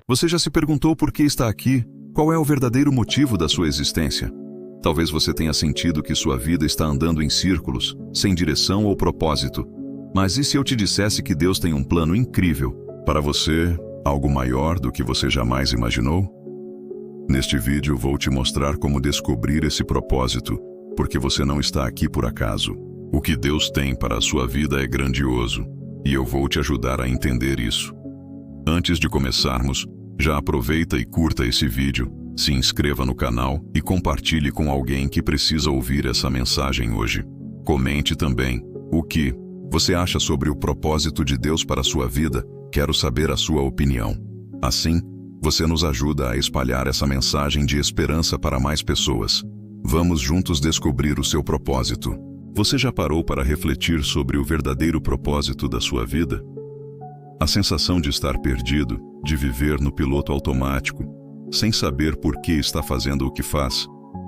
Você já se perguntou por que está aqui? Qual é o verdadeiro motivo da sua existência? Talvez você tenha sentido que sua vida está andando em círculos, sem direção ou propósito. Mas e se eu te dissesse que Deus tem um plano incrível para você, algo maior do que você jamais imaginou? Neste vídeo vou te mostrar como descobrir esse propósito, porque você não está aqui por acaso. O que Deus tem para a sua vida é grandioso, e eu vou te ajudar a entender isso. Antes de começarmos, já aproveita e curta esse vídeo, se inscreva no canal e compartilhe com alguém que precisa ouvir essa mensagem hoje. Comente também o que você acha sobre o propósito de Deus para a sua vida. Quero saber a sua opinião. Assim, você nos ajuda a espalhar essa mensagem de esperança para mais pessoas. Vamos juntos descobrir o seu propósito. Você já parou para refletir sobre o verdadeiro propósito da sua vida? A sensação de estar perdido, de viver no piloto automático, sem saber por que está fazendo o que faz,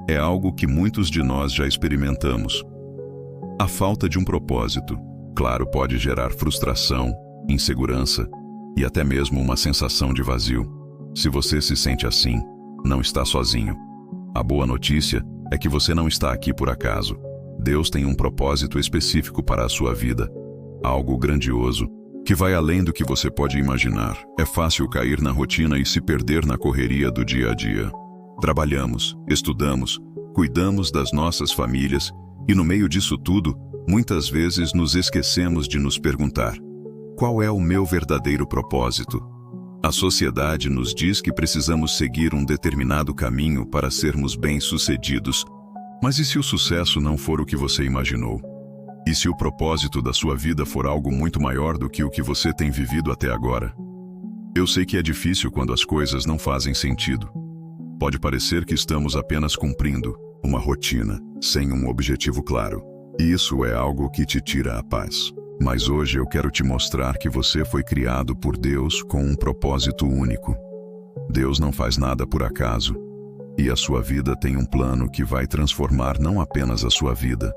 é algo que muitos de nós já experimentamos. A falta de um propósito, claro, pode gerar frustração, insegurança e até mesmo uma sensação de vazio. Se você se sente assim, não está sozinho. A boa notícia é que você não está aqui por acaso. Deus tem um propósito específico para a sua vida, algo grandioso, que vai além do que você pode imaginar. É fácil cair na rotina e se perder na correria do dia a dia. Trabalhamos, estudamos, cuidamos das nossas famílias e no meio disso tudo, muitas vezes nos esquecemos de nos perguntar: qual é o meu verdadeiro propósito? A sociedade nos diz que precisamos seguir um determinado caminho para sermos bem-sucedidos. Mas e se o sucesso não for o que você imaginou? E se o propósito da sua vida for algo muito maior do que o que você tem vivido até agora? Eu sei que é difícil quando as coisas não fazem sentido. Pode parecer que estamos apenas cumprindo uma rotina, sem um objetivo claro. E isso é algo que te tira a paz. Mas hoje eu quero te mostrar que você foi criado por Deus com um propósito único. Deus não faz nada por acaso. E a sua vida tem um plano que vai transformar não apenas a sua vida,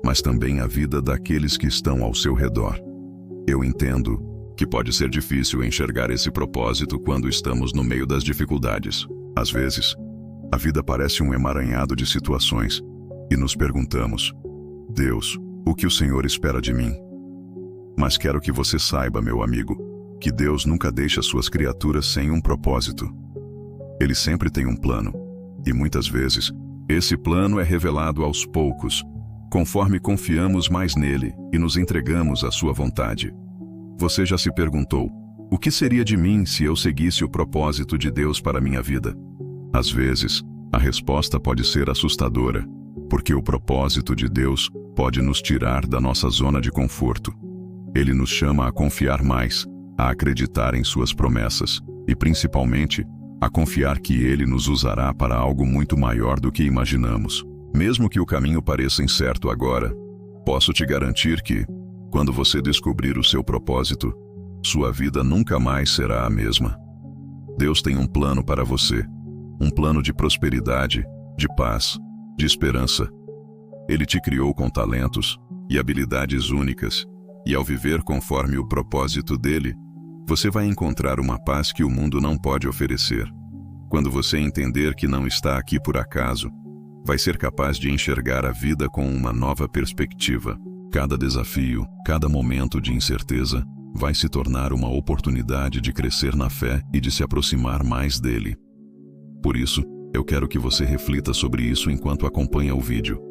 mas também a vida daqueles que estão ao seu redor. Eu entendo que pode ser difícil enxergar esse propósito quando estamos no meio das dificuldades. Às vezes, a vida parece um emaranhado de situações e nos perguntamos: Deus, o que o Senhor espera de mim? Mas quero que você saiba, meu amigo, que Deus nunca deixa suas criaturas sem um propósito. Ele sempre tem um plano, e muitas vezes, esse plano é revelado aos poucos, conforme confiamos mais nele e nos entregamos à sua vontade. Você já se perguntou: o que seria de mim se eu seguisse o propósito de Deus para minha vida? Às vezes, a resposta pode ser assustadora, porque o propósito de Deus pode nos tirar da nossa zona de conforto. Ele nos chama a confiar mais, a acreditar em suas promessas e, principalmente, a confiar que Ele nos usará para algo muito maior do que imaginamos. Mesmo que o caminho pareça incerto agora, posso te garantir que, quando você descobrir o seu propósito, sua vida nunca mais será a mesma. Deus tem um plano para você, um plano de prosperidade, de paz, de esperança. Ele te criou com talentos e habilidades únicas, e ao viver conforme o propósito dele, você vai encontrar uma paz que o mundo não pode oferecer. Quando você entender que não está aqui por acaso, vai ser capaz de enxergar a vida com uma nova perspectiva. Cada desafio, cada momento de incerteza, vai se tornar uma oportunidade de crescer na fé e de se aproximar mais dele. Por isso, eu quero que você reflita sobre isso enquanto acompanha o vídeo.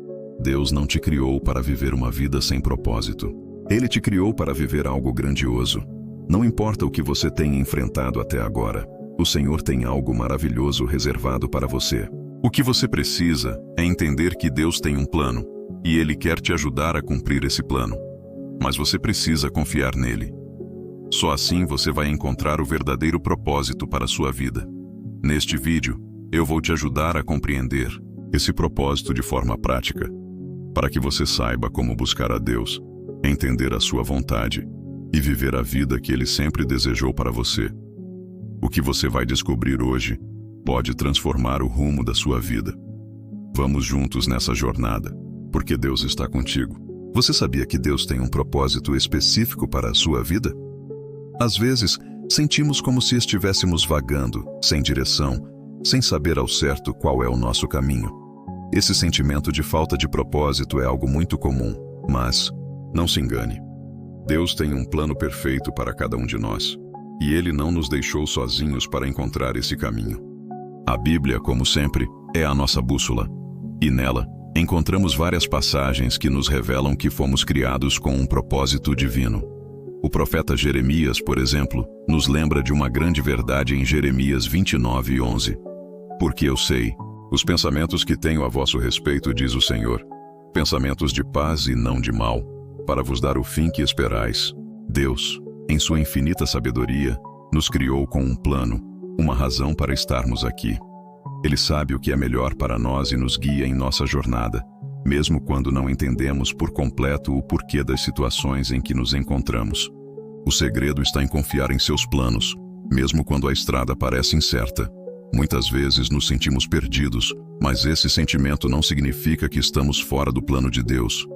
Deus não te criou para viver uma vida sem propósito. Ele te criou para viver algo grandioso. Não importa o que você tenha enfrentado até agora, o Senhor tem algo maravilhoso reservado para você. O que você precisa é entender que Deus tem um plano, e Ele quer te ajudar a cumprir esse plano. Mas você precisa confiar nele. Só assim você vai encontrar o verdadeiro propósito para a sua vida. Neste vídeo, eu vou te ajudar a compreender esse propósito de forma prática, para que você saiba como buscar a Deus, entender a sua vontade e viver a vida que Ele sempre desejou para você. O que você vai descobrir hoje pode transformar o rumo da sua vida. Vamos juntos nessa jornada, porque Deus está contigo. Você sabia que Deus tem um propósito específico para a sua vida? Às vezes, sentimos como se estivéssemos vagando, sem direção, sem saber ao certo qual é o nosso caminho. Esse sentimento de falta de propósito é algo muito comum, mas não se engane. Deus tem um plano perfeito para cada um de nós, e Ele não nos deixou sozinhos para encontrar esse caminho. A Bíblia, como sempre, é a nossa bússola, e nela encontramos várias passagens que nos revelam que fomos criados com um propósito divino. O profeta Jeremias, por exemplo, nos lembra de uma grande verdade em Jeremias 29:11. Porque eu sei, os pensamentos que tenho a vosso respeito, diz o Senhor, pensamentos de paz e não de mal, para vos dar o fim que esperais. Deus, em sua infinita sabedoria, nos criou com um plano, uma razão para estarmos aqui. Ele sabe o que é melhor para nós e nos guia em nossa jornada, mesmo quando não entendemos por completo o porquê das situações em que nos encontramos. O segredo está em confiar em seus planos, mesmo quando a estrada parece incerta. Muitas vezes nos sentimos perdidos, mas esse sentimento não significa que estamos fora do plano de Deus.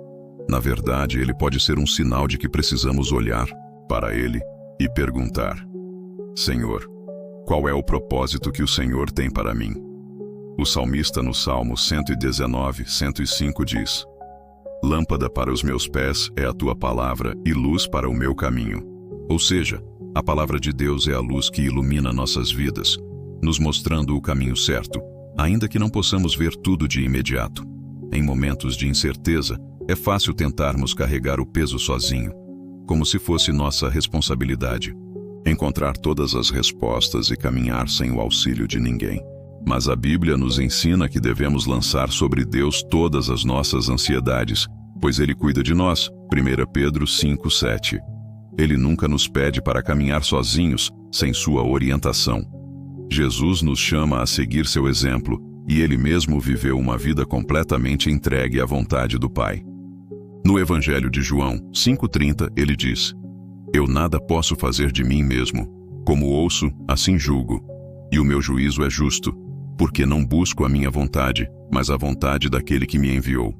Na verdade, ele pode ser um sinal de que precisamos olhar para Ele e perguntar: Senhor, qual é o propósito que o Senhor tem para mim? O salmista no Salmo 119:105 diz: Lâmpada para os meus pés é a tua palavra e luz para o meu caminho. Ou seja, a palavra de Deus é a luz que ilumina nossas vidas, nos mostrando o caminho certo, ainda que não possamos ver tudo de imediato. Em momentos de incerteza, é fácil tentarmos carregar o peso sozinho, como se fosse nossa responsabilidade, encontrar todas as respostas e caminhar sem o auxílio de ninguém. Mas a Bíblia nos ensina que devemos lançar sobre Deus todas as nossas ansiedades, pois Ele cuida de nós. 1 Pedro 5:7. Ele nunca nos pede para caminhar sozinhos, sem sua orientação. Jesus nos chama a seguir seu exemplo, e Ele mesmo viveu uma vida completamente entregue à vontade do Pai. No Evangelho de João 5:30, ele diz: Eu nada posso fazer de mim mesmo. Como ouço, assim julgo. E o meu juízo é justo, porque não busco a minha vontade, mas a vontade daquele que me enviou.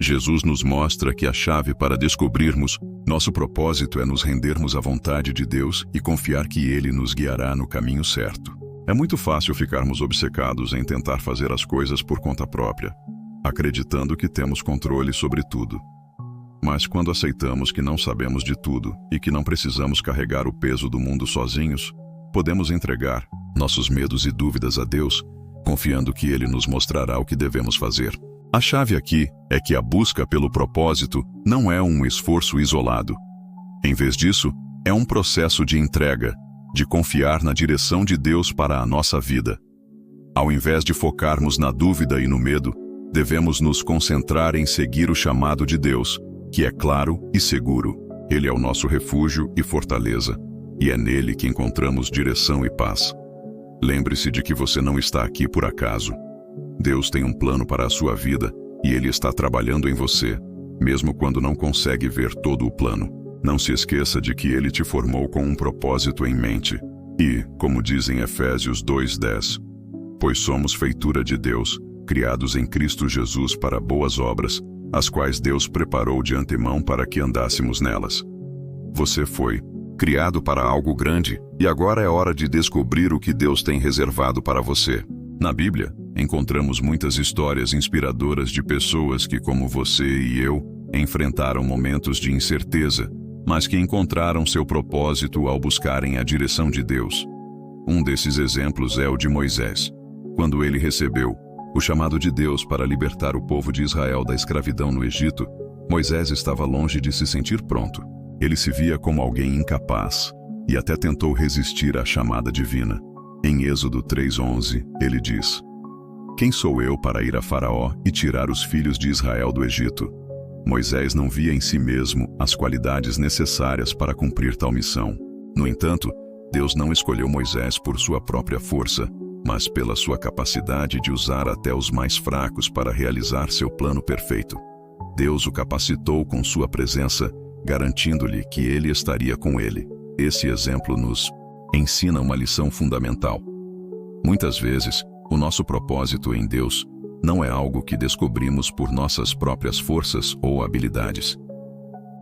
Jesus nos mostra que a chave para descobrirmos nosso propósito é nos rendermos à vontade de Deus e confiar que Ele nos guiará no caminho certo. É muito fácil ficarmos obcecados em tentar fazer as coisas por conta própria, acreditando que temos controle sobre tudo. Mas quando aceitamos que não sabemos de tudo e que não precisamos carregar o peso do mundo sozinhos, podemos entregar nossos medos e dúvidas a Deus, confiando que Ele nos mostrará o que devemos fazer. A chave aqui é que a busca pelo propósito não é um esforço isolado. Em vez disso, é um processo de entrega, de confiar na direção de Deus para a nossa vida. Ao invés de focarmos na dúvida e no medo, devemos nos concentrar em seguir o chamado de Deus, que é claro e seguro. Ele é o nosso refúgio e fortaleza, e é nele que encontramos direção e paz. Lembre-se de que você não está aqui por acaso. Deus tem um plano para a sua vida, e Ele está trabalhando em você, mesmo quando não consegue ver todo o plano. Não se esqueça de que Ele te formou com um propósito em mente. E, como diz em Efésios 2:10, pois somos feitura de Deus, criados em Cristo Jesus para boas obras, as quais Deus preparou de antemão para que andássemos nelas. Você foi criado para algo grande, e agora é hora de descobrir o que Deus tem reservado para você. Na Bíblia, encontramos muitas histórias inspiradoras de pessoas que, como você e eu, enfrentaram momentos de incerteza, mas que encontraram seu propósito ao buscarem a direção de Deus. Um desses exemplos é o de Moisés. Quando ele recebeu o chamado de Deus para libertar o povo de Israel da escravidão no Egito, Moisés estava longe de se sentir pronto. Ele se via como alguém incapaz e até tentou resistir à chamada divina. Em Êxodo 3:11, ele diz: Quem sou eu para ir a Faraó e tirar os filhos de Israel do Egito? Moisés não via em si mesmo as qualidades necessárias para cumprir tal missão. No entanto, Deus não escolheu Moisés por sua própria força, mas pela sua capacidade de usar até os mais fracos para realizar seu plano perfeito. Deus o capacitou com sua presença, garantindo-lhe que ele estaria com ele. Esse exemplo nos ensina uma lição fundamental. Muitas vezes, o nosso propósito em Deus não é algo que descobrimos por nossas próprias forças ou habilidades.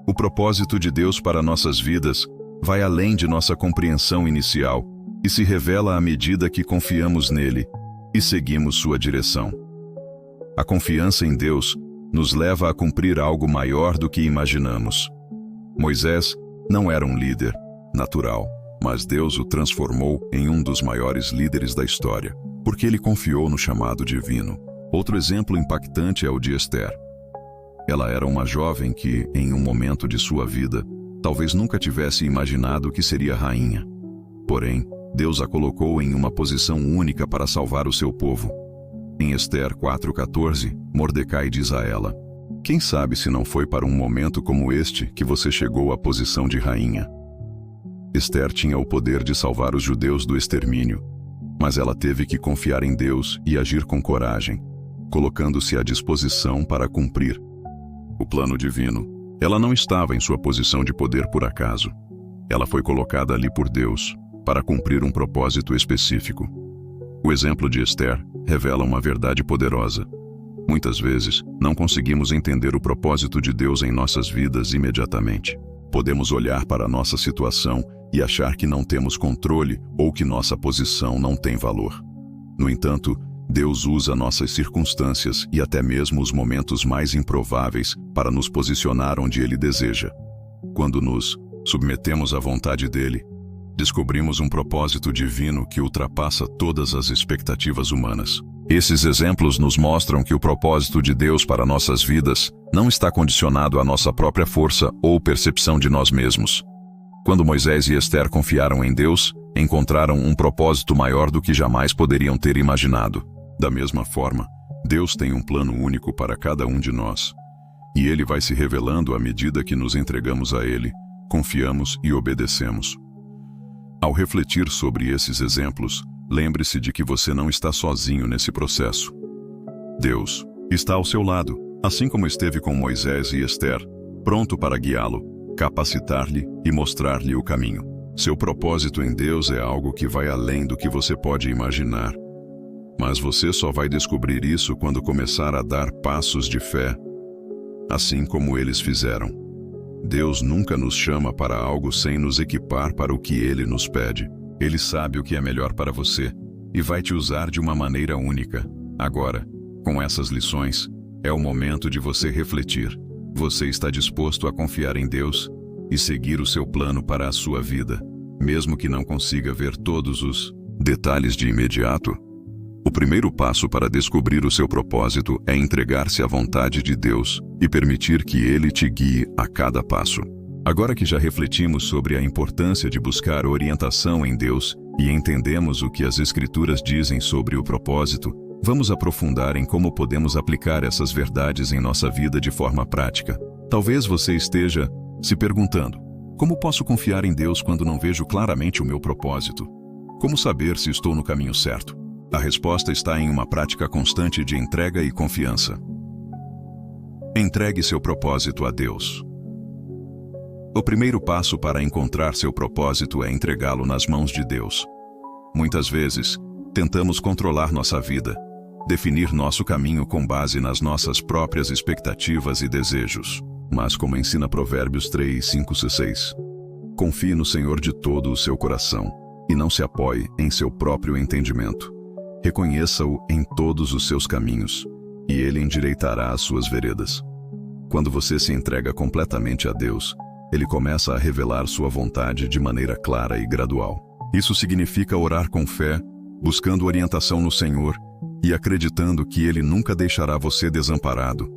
O propósito de Deus para nossas vidas vai além de nossa compreensão inicial e se revela à medida que confiamos nele e seguimos sua direção. A confiança em Deus nos leva a cumprir algo maior do que imaginamos. Moisés não era um líder natural, mas Deus o transformou em um dos maiores líderes da história, porque ele confiou no chamado divino. Outro exemplo impactante é o de Esther. Ela era uma jovem que, em um momento de sua vida, talvez nunca tivesse imaginado que seria rainha. Porém, Deus a colocou em uma posição única para salvar o seu povo. Em Esther 4:14, Mordecai diz a ela: "Quem sabe se não foi para um momento como este que você chegou à posição de rainha?" Esther tinha o poder de salvar os judeus do extermínio, mas ela teve que confiar em Deus e agir com coragem, colocando-se à disposição para cumprir o plano divino. Ela não estava em sua posição de poder por acaso. Ela foi colocada ali por Deus para cumprir um propósito específico. O exemplo de Esther revela uma verdade poderosa. Muitas vezes, não conseguimos entender o propósito de Deus em nossas vidas imediatamente. Podemos olhar para a nossa situação e achar que não temos controle ou que nossa posição não tem valor. No entanto, Deus usa nossas circunstâncias e até mesmo os momentos mais improváveis para nos posicionar onde Ele deseja. Quando nos submetemos à vontade dEle, descobrimos um propósito divino que ultrapassa todas as expectativas humanas. Esses exemplos nos mostram que o propósito de Deus para nossas vidas não está condicionado à nossa própria força ou percepção de nós mesmos. Quando Moisés e Esther confiaram em Deus, encontraram um propósito maior do que jamais poderiam ter imaginado. Da mesma forma, Deus tem um plano único para cada um de nós, e Ele vai se revelando à medida que nos entregamos a Ele, confiamos e obedecemos. Ao refletir sobre esses exemplos, lembre-se de que você não está sozinho nesse processo. Deus está ao seu lado, assim como esteve com Moisés e Esther, pronto para guiá-lo, capacitar-lhe e mostrar-lhe o caminho. Seu propósito em Deus é algo que vai além do que você pode imaginar. Mas você só vai descobrir isso quando começar a dar passos de fé, assim como eles fizeram. Deus nunca nos chama para algo sem nos equipar para o que Ele nos pede. Ele sabe o que é melhor para você e vai te usar de uma maneira única. Agora, com essas lições, é o momento de você refletir. Você está disposto a confiar em Deus e seguir o seu plano para a sua vida, mesmo que não consiga ver todos os detalhes de imediato? O primeiro passo para descobrir o seu propósito é entregar-se à vontade de Deus e permitir que Ele te guie a cada passo. Agora que já refletimos sobre a importância de buscar orientação em Deus e entendemos o que as Escrituras dizem sobre o propósito, vamos aprofundar em como podemos aplicar essas verdades em nossa vida de forma prática. Talvez você esteja se perguntando: como posso confiar em Deus quando não vejo claramente o meu propósito? Como saber se estou no caminho certo? A resposta está em uma prática constante de entrega e confiança. Entregue seu propósito a Deus. O primeiro passo para encontrar seu propósito é entregá-lo nas mãos de Deus. Muitas vezes, tentamos controlar nossa vida, definir nosso caminho com base nas nossas próprias expectativas e desejos. Mas como ensina Provérbios 3:5-6, confie no Senhor de todo o seu coração e não se apoie em seu próprio entendimento. Reconheça-o em todos os seus caminhos, e Ele endireitará as suas veredas. Quando você se entrega completamente a Deus, Ele começa a revelar sua vontade de maneira clara e gradual. Isso significa orar com fé, buscando orientação no Senhor e acreditando que Ele nunca deixará você desamparado.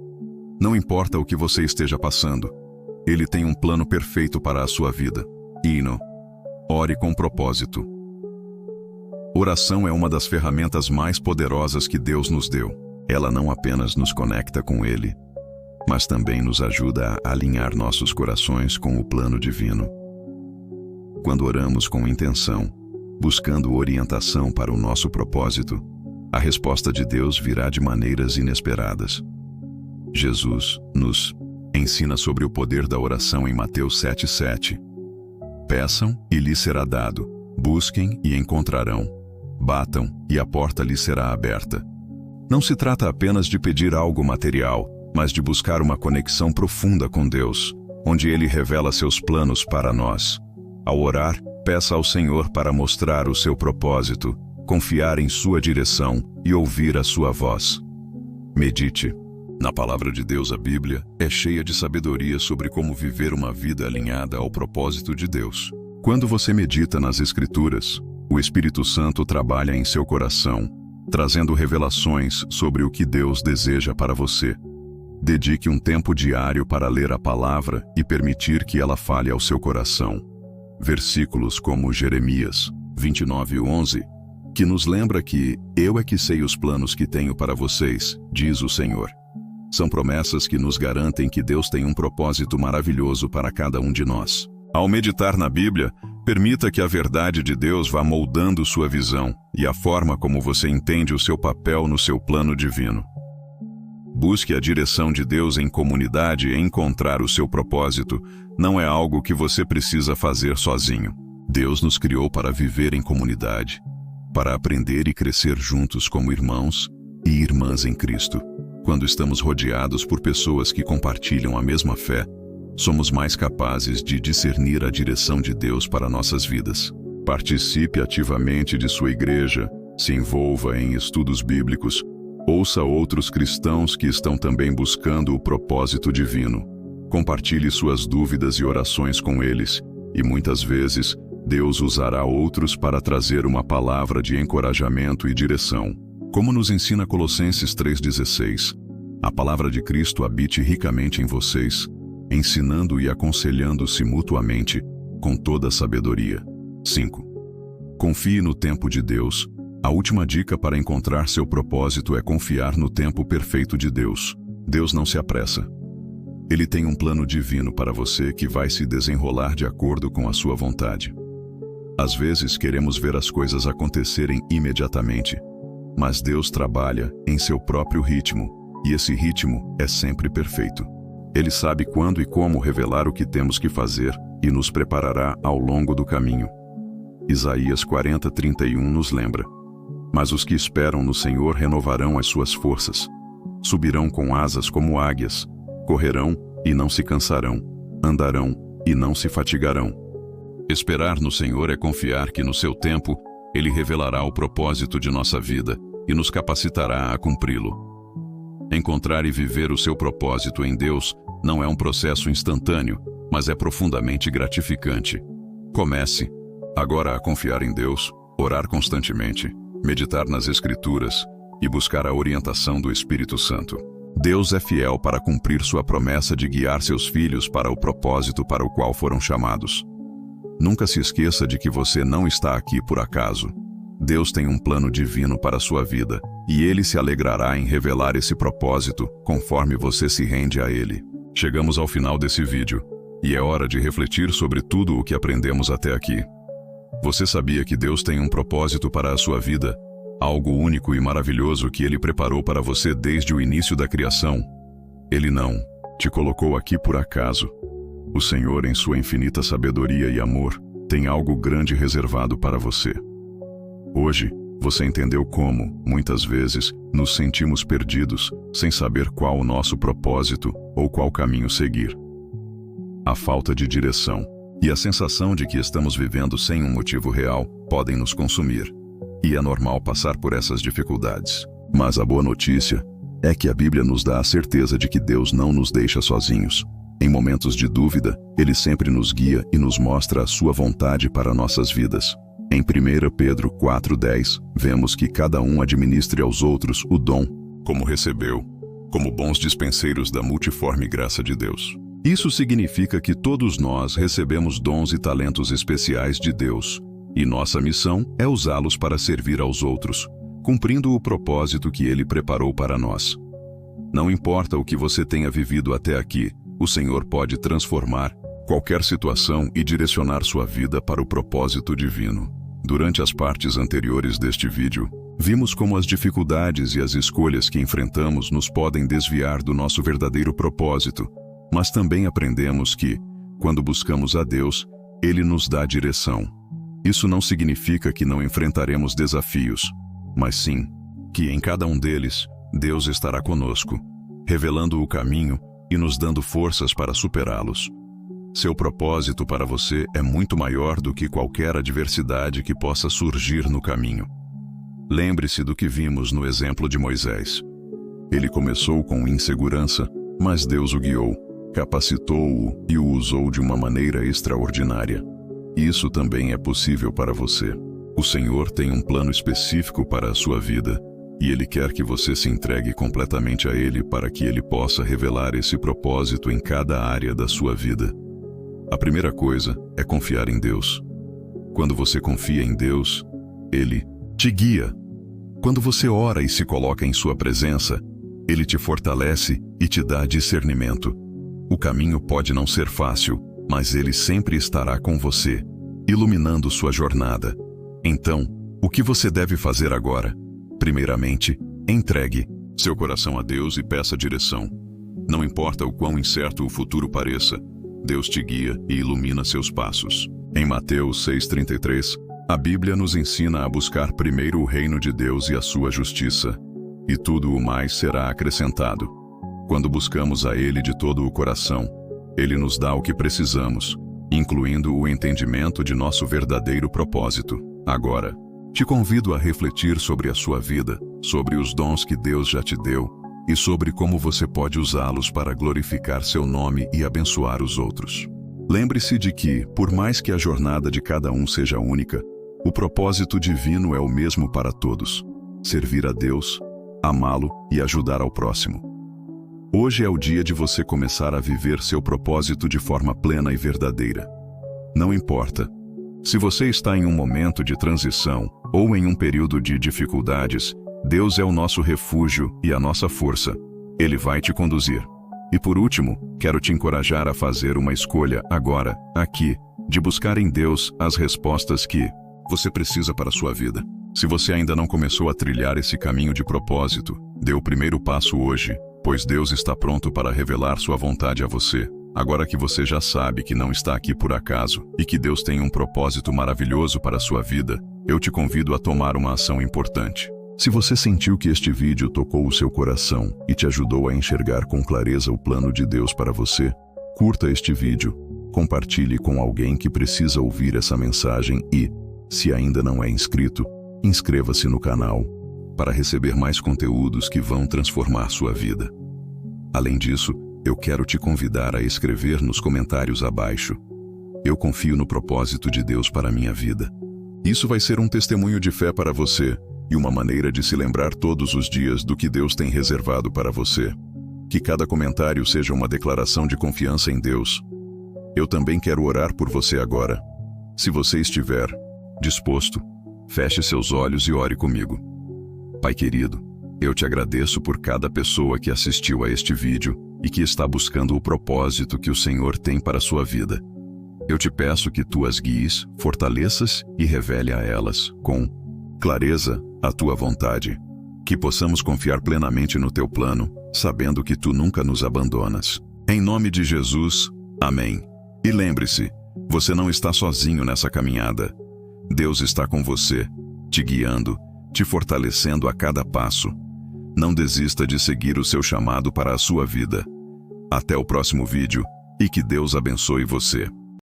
Não importa o que você esteja passando, Ele tem um plano perfeito para a sua vida. Hino. Ore com propósito. Oração é uma das ferramentas mais poderosas que Deus nos deu. Ela não apenas nos conecta com Ele, mas também nos ajuda a alinhar nossos corações com o plano divino. Quando oramos com intenção, buscando orientação para o nosso propósito, a resposta de Deus virá de maneiras inesperadas. Jesus nos ensina sobre o poder da oração em Mateus 7:7. Peçam e lhes será dado, busquem e encontrarão, batam e a porta lhes será aberta. Não se trata apenas de pedir algo material, mas de buscar uma conexão profunda com Deus, onde Ele revela seus planos para nós. Ao orar, peça ao Senhor para mostrar o seu propósito, confiar em sua direção e ouvir a sua voz. Medite. Na palavra de Deus, a Bíblia é cheia de sabedoria sobre como viver uma vida alinhada ao propósito de Deus. Quando você medita nas Escrituras, o Espírito Santo trabalha em seu coração, trazendo revelações sobre o que Deus deseja para você. Dedique um tempo diário para ler a palavra e permitir que ela fale ao seu coração. Versículos como Jeremias 29:11, que nos lembra que eu é que sei os planos que tenho para vocês, diz o Senhor. São promessas que nos garantem que Deus tem um propósito maravilhoso para cada um de nós. Ao meditar na Bíblia, permita que a verdade de Deus vá moldando sua visão e a forma como você entende o seu papel no seu plano divino. Busque a direção de Deus em comunidade e encontrar o seu propósito não é algo que você precisa fazer sozinho. Deus nos criou para viver em comunidade, para aprender e crescer juntos como irmãos e irmãs em Cristo. Quando estamos rodeados por pessoas que compartilham a mesma fé, somos mais capazes de discernir a direção de Deus para nossas vidas. Participe ativamente de sua igreja, se envolva em estudos bíblicos, ouça outros cristãos que estão também buscando o propósito divino. Compartilhe suas dúvidas e orações com eles, e muitas vezes Deus usará outros para trazer uma palavra de encorajamento e direção. Como nos ensina Colossenses 3,16, a palavra de Cristo habite ricamente em vocês, ensinando e aconselhando-se mutuamente com toda sabedoria. 5. Confie no tempo de Deus. A última dica para encontrar seu propósito é confiar no tempo perfeito de Deus. Deus não se apressa. Ele tem um plano divino para você que vai se desenrolar de acordo com a sua vontade. Às vezes queremos ver as coisas acontecerem imediatamente, mas Deus trabalha em seu próprio ritmo, e esse ritmo é sempre perfeito. Ele sabe quando e como revelar o que temos que fazer e nos preparará ao longo do caminho. Isaías 40:31 nos lembra: mas os que esperam no Senhor renovarão as suas forças. Subirão com asas como águias, correrão e não se cansarão, andarão e não se fatigarão. Esperar no Senhor é confiar que no seu tempo Ele revelará o propósito de nossa vida e nos capacitará a cumpri-lo. Encontrar e viver o seu propósito em Deus não é um processo instantâneo, mas é profundamente gratificante. Comece agora a confiar em Deus, orar constantemente, meditar nas Escrituras e buscar a orientação do Espírito Santo. Deus é fiel para cumprir sua promessa de guiar seus filhos para o propósito para o qual foram chamados. Nunca se esqueça de que você não está aqui por acaso. Deus tem um plano divino para a sua vida, e Ele se alegrará em revelar esse propósito conforme você se rende a Ele. Chegamos ao final desse vídeo, e é hora de refletir sobre tudo o que aprendemos até aqui. Você sabia que Deus tem um propósito para a sua vida? Algo único e maravilhoso que Ele preparou para você desde o início da criação? Ele não te colocou aqui por acaso. O Senhor, em sua infinita sabedoria e amor, tem algo grande reservado para você. Hoje, você entendeu como, muitas vezes, nos sentimos perdidos, sem saber qual o nosso propósito ou qual caminho seguir. A falta de direção e a sensação de que estamos vivendo sem um motivo real podem nos consumir. E é normal passar por essas dificuldades. Mas a boa notícia é que a Bíblia nos dá a certeza de que Deus não nos deixa sozinhos. Em momentos de dúvida, Ele sempre nos guia e nos mostra a sua vontade para nossas vidas. Em 1 Pedro 4:10, vemos que cada um administre aos outros o dom, como recebeu, como bons dispenseiros da multiforme graça de Deus. Isso significa que todos nós recebemos dons e talentos especiais de Deus, e nossa missão é usá-los para servir aos outros, cumprindo o propósito que Ele preparou para nós. Não importa o que você tenha vivido até aqui, o Senhor pode transformar qualquer situação e direcionar sua vida para o propósito divino. Durante as partes anteriores deste vídeo, vimos como as dificuldades e as escolhas que enfrentamos nos podem desviar do nosso verdadeiro propósito, mas também aprendemos que, quando buscamos a Deus, Ele nos dá direção. Isso não significa que não enfrentaremos desafios, mas sim que em cada um deles, Deus estará conosco, revelando o caminho e nos dando forças para superá-los. Seu propósito para você é muito maior do que qualquer adversidade que possa surgir no caminho. Lembre-se do que vimos no exemplo de Moisés. Ele começou com insegurança, mas Deus o guiou, capacitou-o e o usou de uma maneira extraordinária. Isso também é possível para você. O Senhor tem um plano específico para a sua vida, e Ele quer que você se entregue completamente a Ele para que Ele possa revelar esse propósito em cada área da sua vida. A primeira coisa é confiar em Deus. Quando você confia em Deus, Ele te guia. Quando você ora e se coloca em sua presença, Ele te fortalece e te dá discernimento. O caminho pode não ser fácil, mas Ele sempre estará com você, iluminando sua jornada. Então, o que você deve fazer agora? Primeiramente, entregue seu coração a Deus e peça direção. Não importa o quão incerto o futuro pareça, Deus te guia e ilumina seus passos. Em Mateus 6,33, a Bíblia nos ensina a buscar primeiro o reino de Deus e a sua justiça, e tudo o mais será acrescentado. Quando buscamos a Ele de todo o coração, Ele nos dá o que precisamos, incluindo o entendimento de nosso verdadeiro propósito. Agora, te convido a refletir sobre a sua vida, sobre os dons que Deus já te deu e sobre como você pode usá-los para glorificar seu nome e abençoar os outros. Lembre-se de que, por mais que a jornada de cada um seja única, o propósito divino é o mesmo para todos: servir a Deus, amá-lo e ajudar ao próximo. Hoje é o dia de você começar a viver seu propósito de forma plena e verdadeira. Não importa se você está em um momento de transição ou em um período de dificuldades, Deus é o nosso refúgio e a nossa força. Ele vai te conduzir. E por último, quero te encorajar a fazer uma escolha agora, aqui, de buscar em Deus as respostas que você precisa para a sua vida. Se você ainda não começou a trilhar esse caminho de propósito, dê o primeiro passo hoje, pois Deus está pronto para revelar sua vontade a você. Agora que você já sabe que não está aqui por acaso e que Deus tem um propósito maravilhoso para a sua vida, eu te convido a tomar uma ação importante. Se você sentiu que este vídeo tocou o seu coração e te ajudou a enxergar com clareza o plano de Deus para você, curta este vídeo, compartilhe com alguém que precisa ouvir essa mensagem e, se ainda não é inscrito, inscreva-se no canal para receber mais conteúdos que vão transformar sua vida. Além disso, eu quero te convidar a escrever nos comentários abaixo: eu confio no propósito de Deus para a minha vida. Isso vai ser um testemunho de fé para você e uma maneira de se lembrar todos os dias do que Deus tem reservado para você. Que cada comentário seja uma declaração de confiança em Deus. Eu também quero orar por você agora. Se você estiver disposto, feche seus olhos e ore comigo. Pai querido, eu te agradeço por cada pessoa que assistiu a este vídeo e que está buscando o propósito que o Senhor tem para a sua vida. Eu te peço que tu as guies, fortaleças e revele a elas, com clareza, a tua vontade. Que possamos confiar plenamente no teu plano, sabendo que tu nunca nos abandonas. Em nome de Jesus, amém. E lembre-se, você não está sozinho nessa caminhada. Deus está com você, te guiando, te fortalecendo a cada passo. Não desista de seguir o seu chamado para a sua vida. Até o próximo vídeo, e que Deus abençoe você.